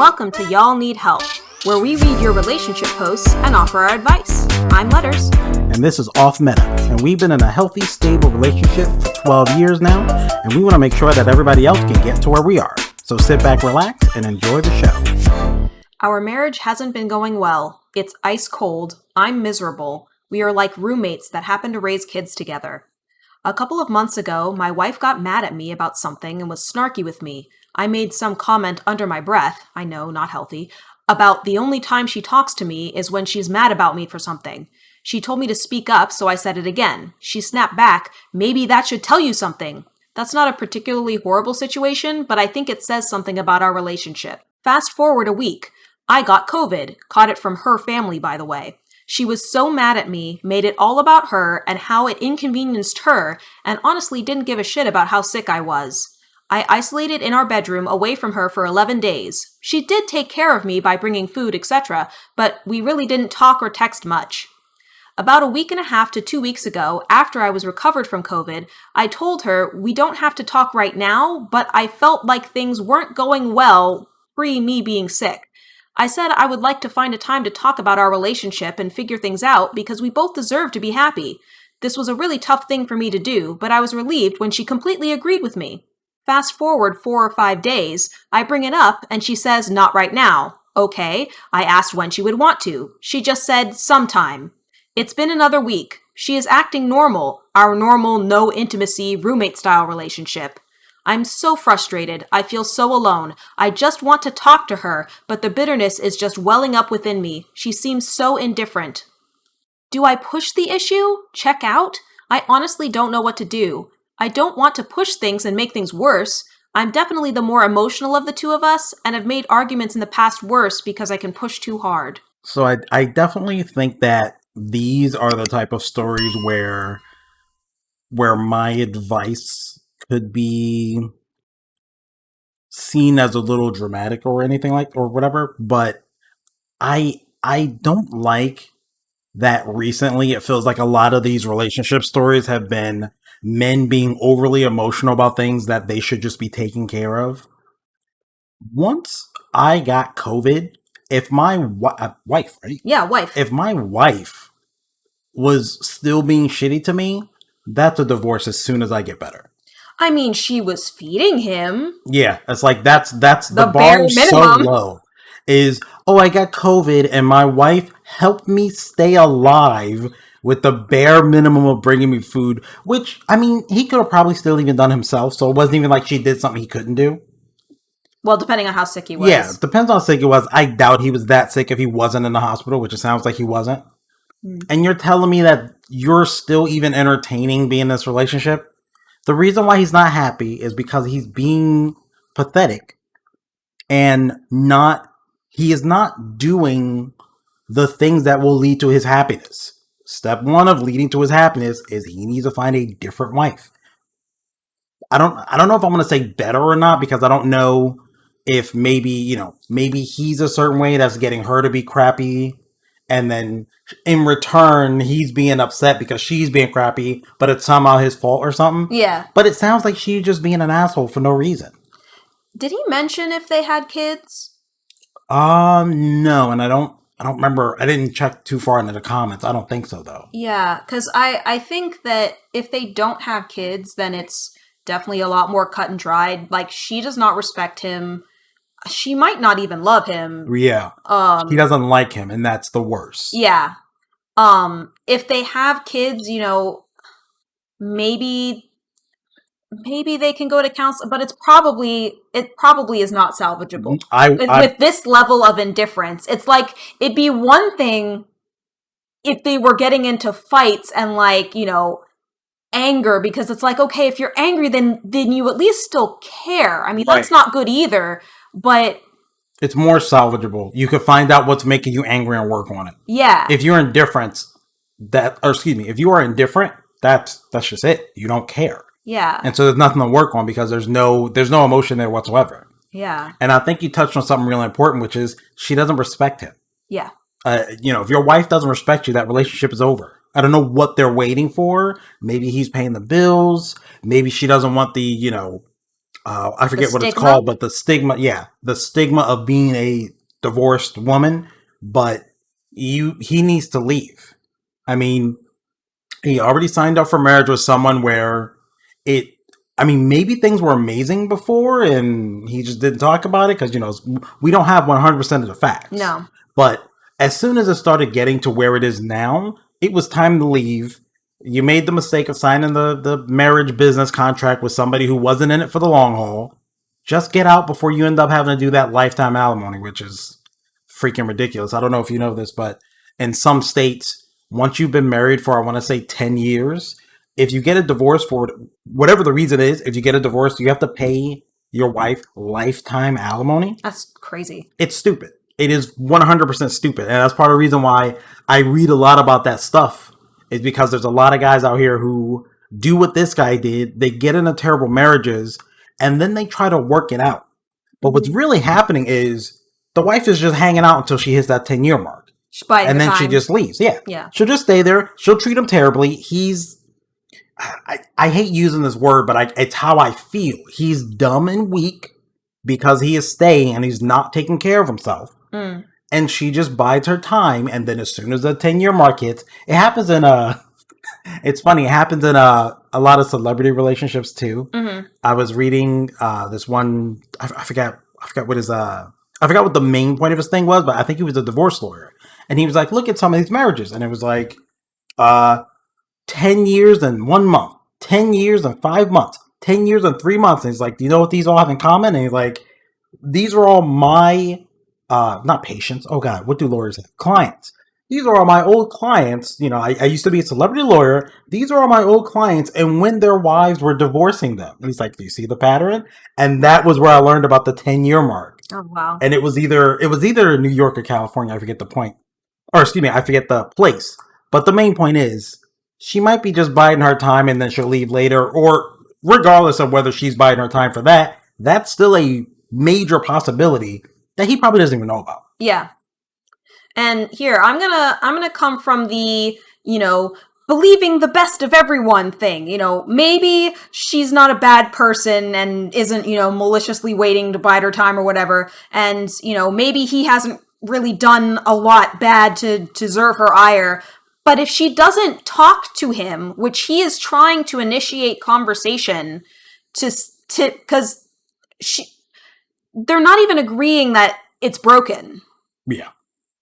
Welcome to Y'all Need Help, where we read your relationship posts and offer our advice. I'm Letters. And this is OffMeta, and we've been in a healthy, stable relationship for 12 years now, and we want to make sure that everybody else can get to where we are. So sit back, relax, and enjoy the show. Our marriage hasn't been going well. It's ice cold. I'm miserable. We are like roommates that happen to raise kids together. A couple of months ago, my wife got mad at me about something and was snarky with me. I made some comment under my breath, I know, not healthy, about the only time she talks to me is when she's mad about me for something. She told me to speak up, so I said it again. She snapped back, maybe that should tell you something. That's not a particularly horrible situation, but I think it says something about our relationship. Fast forward a week. I got COVID, caught it from her family, by the way. She was so mad at me, made it all about her and how it inconvenienced her, and honestly didn't give a shit about how sick I was. I isolated in our bedroom away from her for 11 days. She did take care of me by bringing food, etc., but we really didn't talk or text much. About a week and a half to 2 weeks ago, after I was recovered from COVID, I told her we don't have to talk right now, but I felt like things weren't going well pre me being sick. I said I would like to find a time to talk about our relationship and figure things out because we both deserve to be happy. This was a really tough thing for me to do, but I was relieved when she completely agreed with me. Fast forward 4 or 5 days, I bring it up and she says, not right now. Okay, I asked when she would want to. She just said, sometime. It's been another week. She is acting normal, our normal no intimacy roommate style relationship. I'm so frustrated. I feel so alone. I just want to talk to her, but the bitterness is just welling up within me. She seems so indifferent. Do I push the issue? Check out? I honestly don't know what to do. I don't want to push things and make things worse. I'm definitely the more emotional of the two of us, and have made arguments in the past worse because I can push too hard. So I definitely think that these are the type of stories where my advice could be seen as a little dramatic or anything like or whatever, but I don't like that recently it feels like a lot of these relationship stories have been men being overly emotional about things that they should just be taken care of. Once I got COVID, if my wife, right? Yeah, wife. If my wife was still being shitty to me, that's a divorce as soon as I get better. I mean, she was feeding him. Yeah, it's like that's the bar is so low. Is, oh, I got COVID and my wife helped me stay alive with the bare minimum of bringing me food, which, I mean, he could have probably still even done himself, so it wasn't even like she did something he couldn't do. Well, depending on how sick he was. Yeah, depends on how sick he was. I doubt he was that sick if he wasn't in the hospital, which it sounds like he wasn't. And you're telling me that you're still even entertaining being in this relationship? The reason why he's not happy is because he's being pathetic and he is not doing the things that will lead to his happiness. Step one of leading to his happiness is he needs to find a different wife. I don't know if I'm going to say better or not, because I don't know if maybe he's a certain way that's getting her to be crappy, and then in return he's being upset because she's being crappy, but it's somehow his fault or something. Yeah. But it sounds like she's just being an asshole for no reason. Did he mention if they had kids? No, and I don't remember. I didn't check too far into the comments. I don't think so, though. Yeah, because I think that if they don't have kids, then it's definitely a lot more cut and dried. Like, she does not respect him. She might not even love him. Yeah. She doesn't like him, and that's the worst. Yeah. If they have kids, maybe they can go to counseling, but it probably is not salvageable. With this level of indifference, it's like, it'd be one thing if they were getting into fights and anger, because it's like, okay, if you're angry, then you at least still care. I mean, that's not good either, but it's more salvageable. You could find out what's making you angry and work on it. Yeah. If you're indifferent, if you are indifferent, that's just it. You don't care. Yeah. And so there's nothing to work on because there's no emotion there whatsoever. Yeah. And I think you touched on something really important, which is she doesn't respect him. Yeah. If your wife doesn't respect you, that relationship is over. I don't know what they're waiting for. Maybe he's paying the bills. Maybe she doesn't want the, I forget what it's called, but the stigma, the stigma of being a divorced woman, but he needs to leave. I mean, he already signed up for marriage with someone where maybe things were amazing before and he just didn't talk about it because, we don't have 100% of the facts. No. But as soon as it started getting to where it is now, it was time to leave. You made the mistake of signing the marriage business contract with somebody who wasn't in it for the long haul. Just get out before you end up having to do that lifetime alimony, which is freaking ridiculous. I don't know if you know this, but in some states, once you've been married for, I want to say 10 years, if you get a divorce for whatever the reason is, if you get a divorce, you have to pay your wife lifetime alimony. That's crazy. It's stupid. It is 100% stupid. And that's part of the reason why I read a lot about that stuff, is because there's a lot of guys out here who do what this guy did. They get into terrible marriages and then they try to work it out. But what's really happening is the wife is just hanging out until she hits that 10-year mark. And then she just leaves. Yeah. She'll just stay there. She'll treat him terribly. I hate using this word, but it's how I feel. He's dumb and weak because he is staying and he's not taking care of himself. And she just bides her time. And then as soon as the 10-year mark hits, it happens in it's funny. It happens in a lot of celebrity relationships too. I was reading this one. I forgot what the main point of his thing was, but I think he was a divorce lawyer. And he was like, look at some of these marriages. And it was like 10 years and 1 month, 10 years and 5 months, 10 years and 3 months. And he's like, do you know what these all have in common? And he's like, these are all my, not patients. Oh God, what do lawyers have? Clients. These are all my old clients. I used to be a celebrity lawyer. These are all my old clients. And when their wives were divorcing them. And he's like, do you see the pattern? And that was where I learned about the 10-year mark. Oh, wow. And it was either New York or California. I forget the point. Or excuse me, I forget the place. But the main point is, she might be just biding her time and then she'll leave later. Or regardless of whether she's biding her time for that, that's still a major possibility that he probably doesn't even know about. Yeah. And here, I'm gonna come from the, believing the best of everyone thing. Maybe she's not a bad person and isn't, maliciously waiting to bide her time or whatever. And, maybe he hasn't really done a lot bad to deserve her ire. But if she doesn't talk to him, which he is trying to initiate conversation because they're not even agreeing that it's broken. Yeah.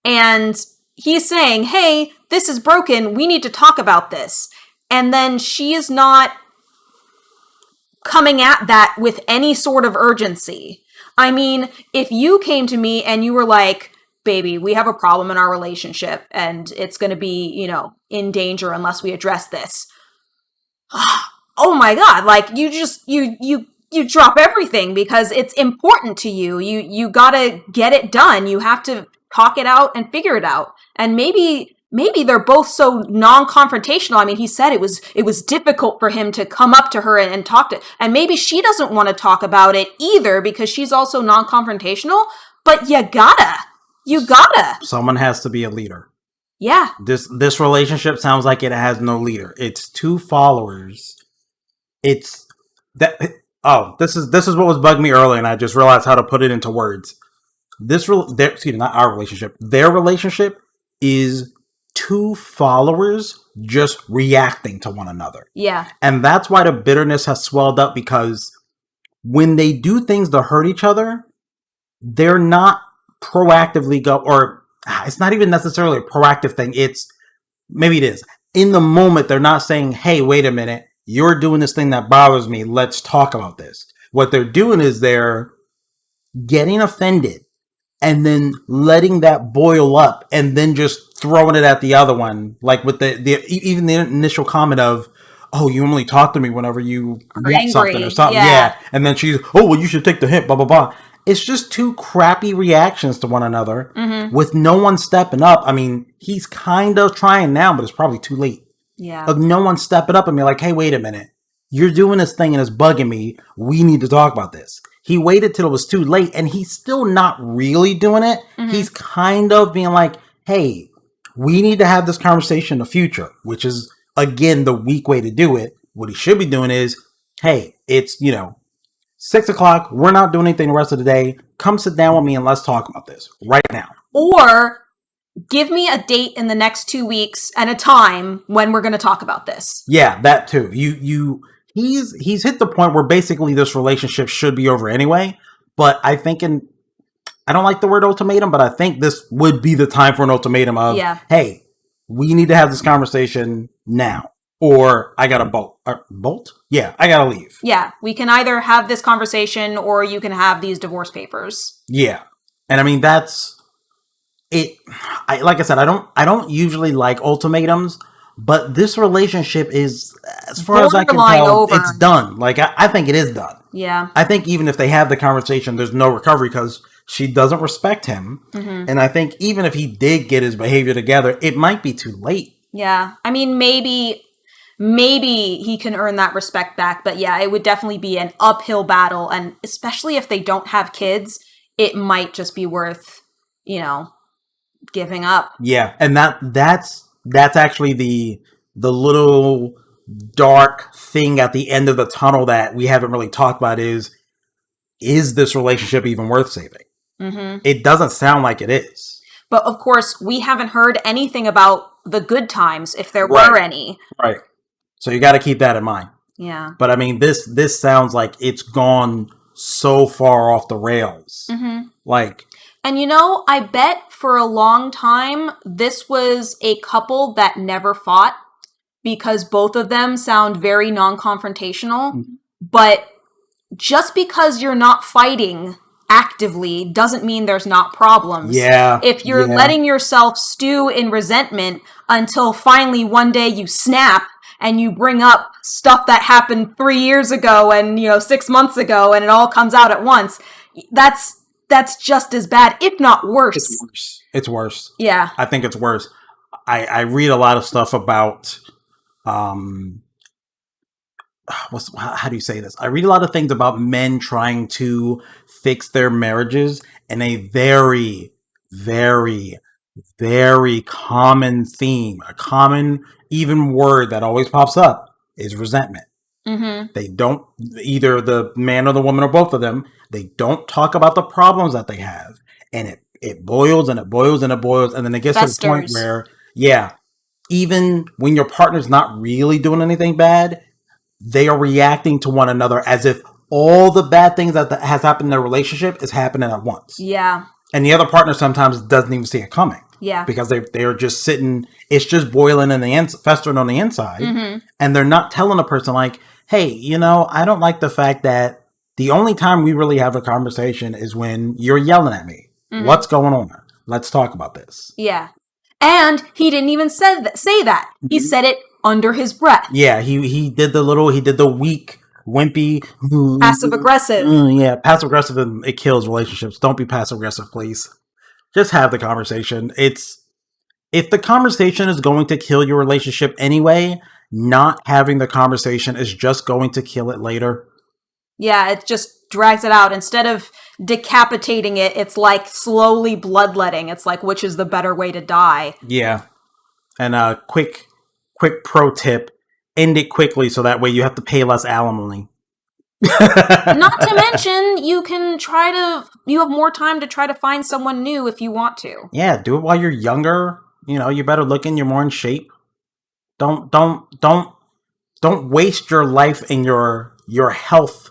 And he's saying, hey, this is broken. We need to talk about this. And then she is not coming at that with any sort of urgency. I mean, if you came to me and you were like, baby, we have a problem in our relationship and it's going to be, in danger unless we address this. Oh my God. Like you drop everything because it's important to you. You gotta get it done. You have to talk it out and figure it out. And maybe they're both so non-confrontational. I mean, he said it was difficult for him to come up to her and talk to, and maybe she doesn't want to talk about it either because she's also non-confrontational, but you gotta. Someone has to be a leader. Yeah. This relationship sounds like it has no leader. It's two followers. It's that. Oh, this is what was bugging me earlier, and I just realized how to put it into words. Not our relationship. Their relationship is two followers just reacting to one another. Yeah. And that's why the bitterness has swelled up, because when they do things to hurt each other, they're not proactively or it's not even necessarily a proactive thing. Maybe it is. In the moment, they're not saying, hey, wait a minute, you're doing this thing that bothers me. Let's talk about this. What they're doing is they're getting offended and then letting that boil up and then just throwing it at the other one. Like with even the initial comment of, oh, you only talk to me whenever you want something or something. Yeah. And then she's, oh, well, you should take the hint, blah, blah, blah. It's just two crappy reactions to one another with no one stepping up. I mean, he's kind of trying now, but it's probably too late. Yeah. Like, no one stepping up and be like, hey, wait a minute. You're doing this thing and it's bugging me. We need to talk about this. He waited till it was too late, and he's still not really doing it. He's kind of being like, hey, we need to have this conversation in the future, which is, again, the weak way to do it. What he should be doing is, hey, it's, 6 o'clock, we're not doing anything the rest of the day. Come sit down with me and let's talk about this right now. Or give me a date in the next 2 weeks and a time when we're going to talk about this. Yeah, that too. He's hit the point where basically this relationship should be over anyway. But I think I don't like the word ultimatum, but I think this would be the time for an ultimatum of, hey, we need to have this conversation now. Or I gotta bolt. Bolt? Yeah, I gotta leave. Yeah, we can either have this conversation or you can have these divorce papers. Yeah. And I mean, that's it. Like I said, I don't usually like ultimatums, but this relationship is, as far as I can tell, it's done. Like, I think it is done. Yeah. I think even if they have the conversation, there's no recovery because she doesn't respect him. Mm-hmm. And I think even if he did get his behavior together, it might be too late. Yeah. I mean, maybe he can earn that respect back. But yeah, it would definitely be an uphill battle. And especially if they don't have kids, it might just be worth, giving up. Yeah. And that's actually the little dark thing at the end of the tunnel that we haven't really talked about is this relationship even worth saving? Mm-hmm. It doesn't sound like it is. But of course, we haven't heard anything about the good times, if there were any. Right. So you got to keep that in mind. Yeah. But I mean, this sounds like it's gone so far off the rails. Mm-hmm. Like, and I bet for a long time, this was a couple that never fought because both of them sound very non-confrontational. Mm-hmm. But just because you're not fighting actively doesn't mean there's not problems. Yeah. If you're letting yourself stew in resentment until finally one day you snap and you bring up stuff that happened 3 years ago and, 6 months ago and it all comes out at once, that's just as bad, if not worse. It's worse. Yeah. I think it's worse. I read a lot of stuff about, how do you say this? I read a lot of things about men trying to fix their marriages, and a very, very, very common theme, a common even word that always pops up is resentment. Mm-hmm. They don't, either the man or the woman or both of them, they don't talk about the problems that they have. And it boils and it boils and it boils. And then it gets to the point where, even when your partner's not really doing anything bad, they are reacting to one another as if all the bad things that has happened in their relationship is happening at once. Yeah. And the other partner sometimes doesn't even see it coming. Yeah. Because they are just sitting, it's just boiling in festering on the inside. Mm-hmm. And they're not telling a person like, hey, I don't like the fact that the only time we really have a conversation is when you're yelling at me. Mm-hmm. What's going on? Let's talk about this. Yeah. And he didn't even say that. Mm-hmm. He said it under his breath. Yeah, he did the weak, wimpy, passive aggressive. Yeah, passive aggressive, and it kills relationships. Don't be passive aggressive, please. Just have the conversation. If the conversation is going to kill your relationship anyway, not having the conversation is just going to kill it later. Yeah, it just drags it out. Instead of decapitating it, it's like slowly bloodletting. It's like, which is the better way to die? Yeah. And a quick pro tip, end it quickly so that way you have to pay less alimony. Not to mention, you have more time to try to find someone new if you want to. Yeah, do it while you're younger. You're better looking, you're more in shape. Don't waste your life and your health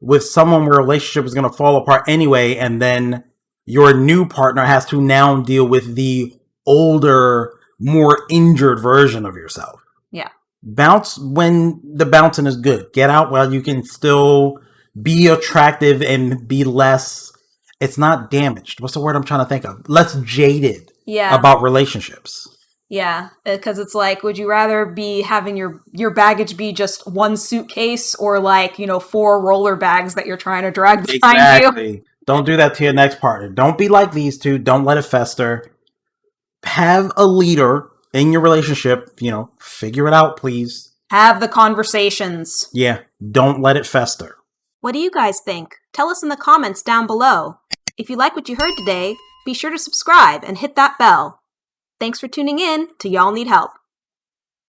with someone where a relationship is going to fall apart anyway, and then your new partner has to now deal with the older, more injured version of yourself. Yeah. Bounce when the bouncing is good. Get out while you can still be attractive and be less, it's not damaged. What's the word I'm trying to think of? Less jaded about relationships. Yeah, because it's like, would you rather be having your baggage be just one suitcase or 4 roller bags that you're trying to drag behind you? Don't do that to your next partner. Don't be like these two. Don't let it fester. Have a leader in your relationship, figure it out, please. Have the conversations. Yeah, don't let it fester. What do you guys think? Tell us in the comments down below. If you like what you heard today, be sure to subscribe and hit that bell. Thanks for tuning in to Y'all Need Help.